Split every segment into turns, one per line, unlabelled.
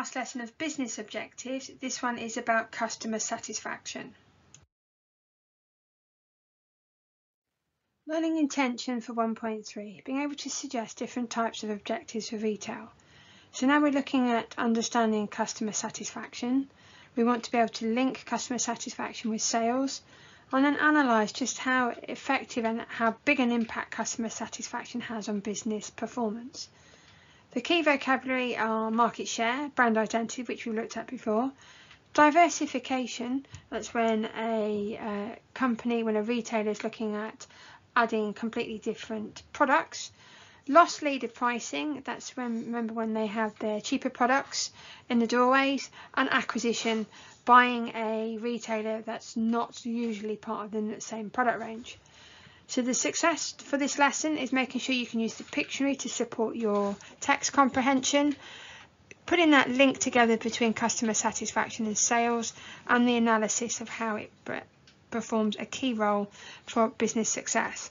last lesson of business objectives. This one is about customer satisfaction. Learning intention for 1.3, being able to suggest different types of objectives for retail. So now we're looking at understanding customer satisfaction. We want to be able to link customer satisfaction with sales and then analyse just how effective and how big an impact customer satisfaction has on business performance. The key vocabulary are market share, brand identity, which we looked at before, diversification, that's when a retailer is looking at adding completely different products, loss leader pricing, that's when they have their cheaper products in the doorways, and acquisition, buying a retailer that's not usually part of the same product range. So the success for this lesson is making sure you can use the Pictionary to support your text comprehension, putting that link together between customer satisfaction and sales, and the analysis of how it performs a key role for business success.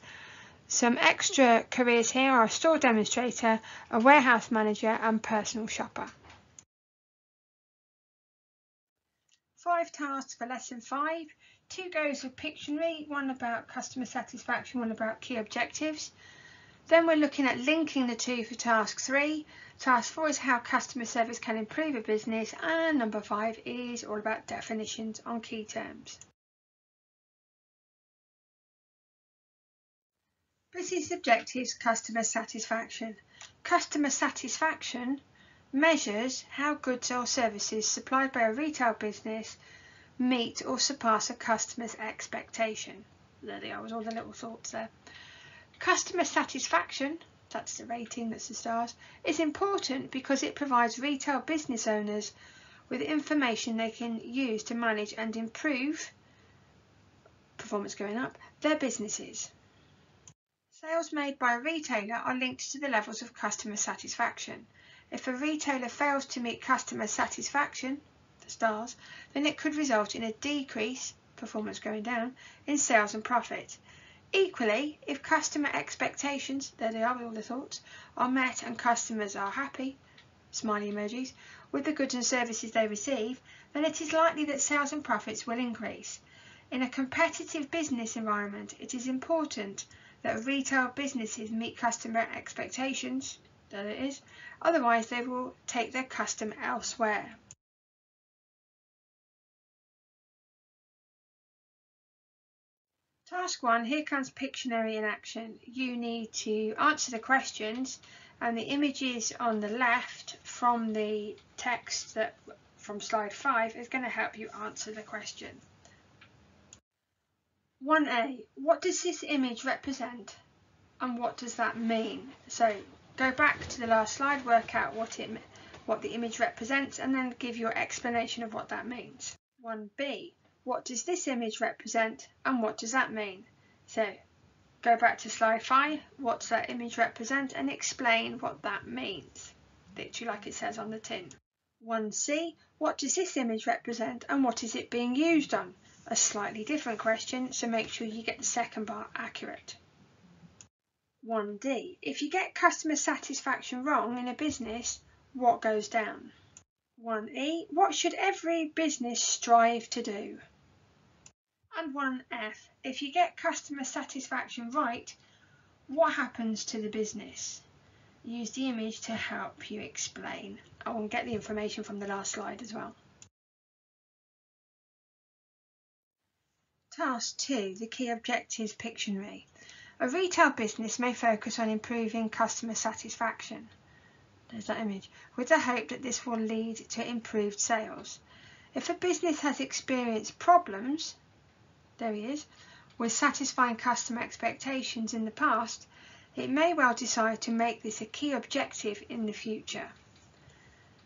Some extra careers here are a store demonstrator, a warehouse manager, and personal shopper. 5 tasks for lesson 5. 2 goes with Pictionary, one about customer satisfaction, one about key objectives. Then we're looking at linking the 2 for task 3. Task 4 is how customer service can improve a business, and number 5 is all about definitions on key terms. Business objectives, customer satisfaction. Customer satisfaction measures how goods or services supplied by a retail business meet or surpass a customer's expectation. There they are, with all the little thoughts there. Customer satisfaction, that's the rating, that's the stars, is important because it provides retail business owners with information they can use to manage and improve performance going up their businesses. Sales made by a retailer are linked to the levels of customer satisfaction. If a retailer fails to meet customer satisfaction, the stars, then it could result in a decrease, performance going down, in sales and profit. Equally, if customer expectations, there they are with all the thoughts, are met and customers are happy, smiley emojis, with the goods and services they receive, then it is likely that sales and profits will increase. In a competitive business environment, it is important that retail businesses meet customer expectations, there it is, otherwise they will take their custom elsewhere. Task 1, here comes Pictionary in action. You need to answer the questions, and the images on the left from the text from slide 5 is going to help you answer the question. 1A, what does this image represent and what does that mean? So go back to the last slide, work out what the image represents, and then give your explanation of what that means. 1B, what does this image represent and what does that mean? So go back to slide 5, what's that image represent, and explain what that means, literally like it says on the tin. 1C, what does this image represent and what is it being used on? A slightly different question, so make sure you get the second part accurate. 1D, if you get customer satisfaction wrong in a business, what goes down? 1E, what should every business strive to do? And 1F, if you get customer satisfaction right, what happens to the business? Use the image to help you explain. I will get the information from the last slide as well. Task 2, the key objectives Pictionary. A retail business may focus on improving customer satisfaction. There's that image, with the hope that this will lead to improved sales. If a business has experienced problems, there he is, with satisfying customer expectations in the past, it may well decide to make this a key objective in the future.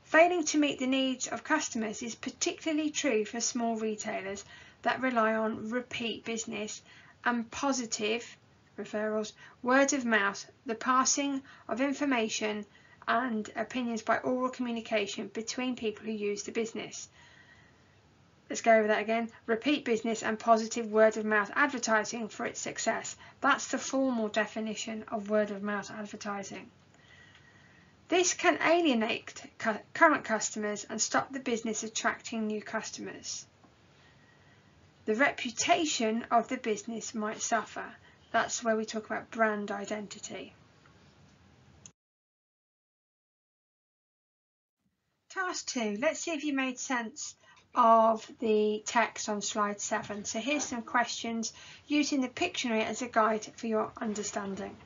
Failing to meet the needs of customers is particularly true for small retailers that rely on repeat business and positive referrals, word of mouth, the passing of information and opinions by oral communication between people who use the business. Let's go over that again. Repeat business and positive word of mouth advertising for its success. That's the formal definition of word of mouth advertising. This can alienate current customers and stop the business attracting new customers. The reputation of the business might suffer. That's where we talk about brand identity. Task 2. Let's see if you made sense of the text on slide 7. So here's some questions using the Pictionary as a guide for your understanding.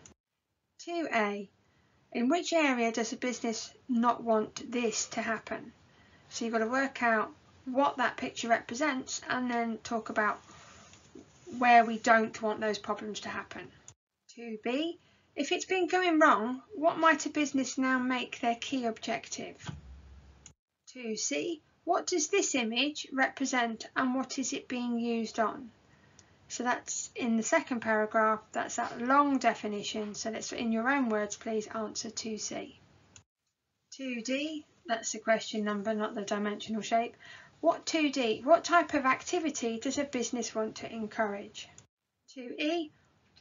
2A. In which area does a business not want this to happen? So you've got to work out what that picture represents and then talk about where we don't want those problems to happen. 2B. If it's been going wrong, what might a business now make their key objective? 2C. What does this image represent and what is it being used on? So that's in the second paragraph, that's that long definition. So let's, in your own words, please answer 2C. 2D, that's the question number, not the dimensional shape. What 2D, what type of activity does a business want to encourage? 2E,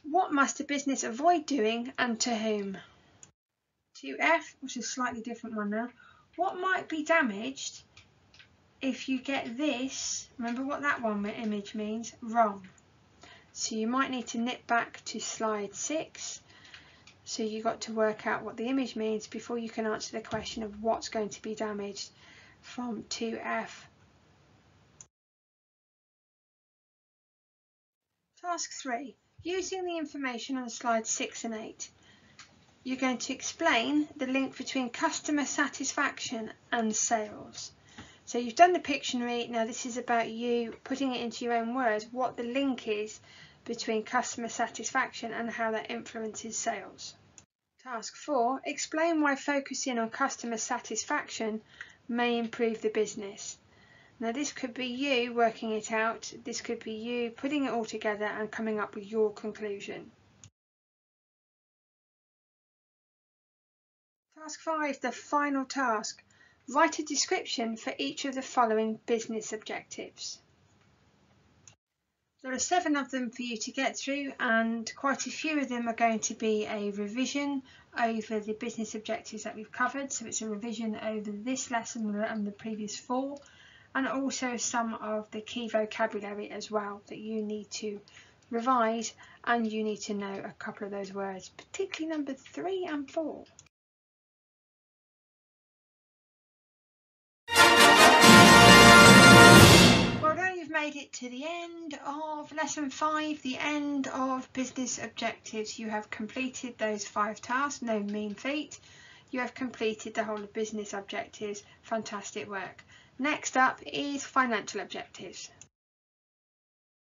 what must a business avoid doing and to whom? 2F, which is a slightly different one now. What might be damaged if you get this, remember what that one image means, wrong. So you might need to nip back to slide 6. So you've got to work out what the image means before you can answer the question of what's going to be damaged from 2F. Task 3. Using the information on slides 6 and 8. You're going to explain the link between customer satisfaction and sales. So you've done the Pictionary, now this is about you putting it into your own words, what the link is between customer satisfaction and how that influences sales. Task 4. Explain why focusing on customer satisfaction may improve the business. Now this could be you working it out, this could be you putting it all together and coming up with your conclusion. Task 5, the final task. Write a description for each of the following business objectives. There are 7 of them for you to get through, and quite a few of them are going to be a revision over the business objectives that we've covered. So it's a revision over this lesson and the previous 4, and also some of the key vocabulary as well that you need to revise, and you need to know a couple of those words, particularly number 3 and 4. Well, now you've made it to the end of lesson 5, the end of business objectives. You have completed those 5 tasks, no mean feat. You have completed the whole of business objectives. Fantastic work. Next up is financial objectives.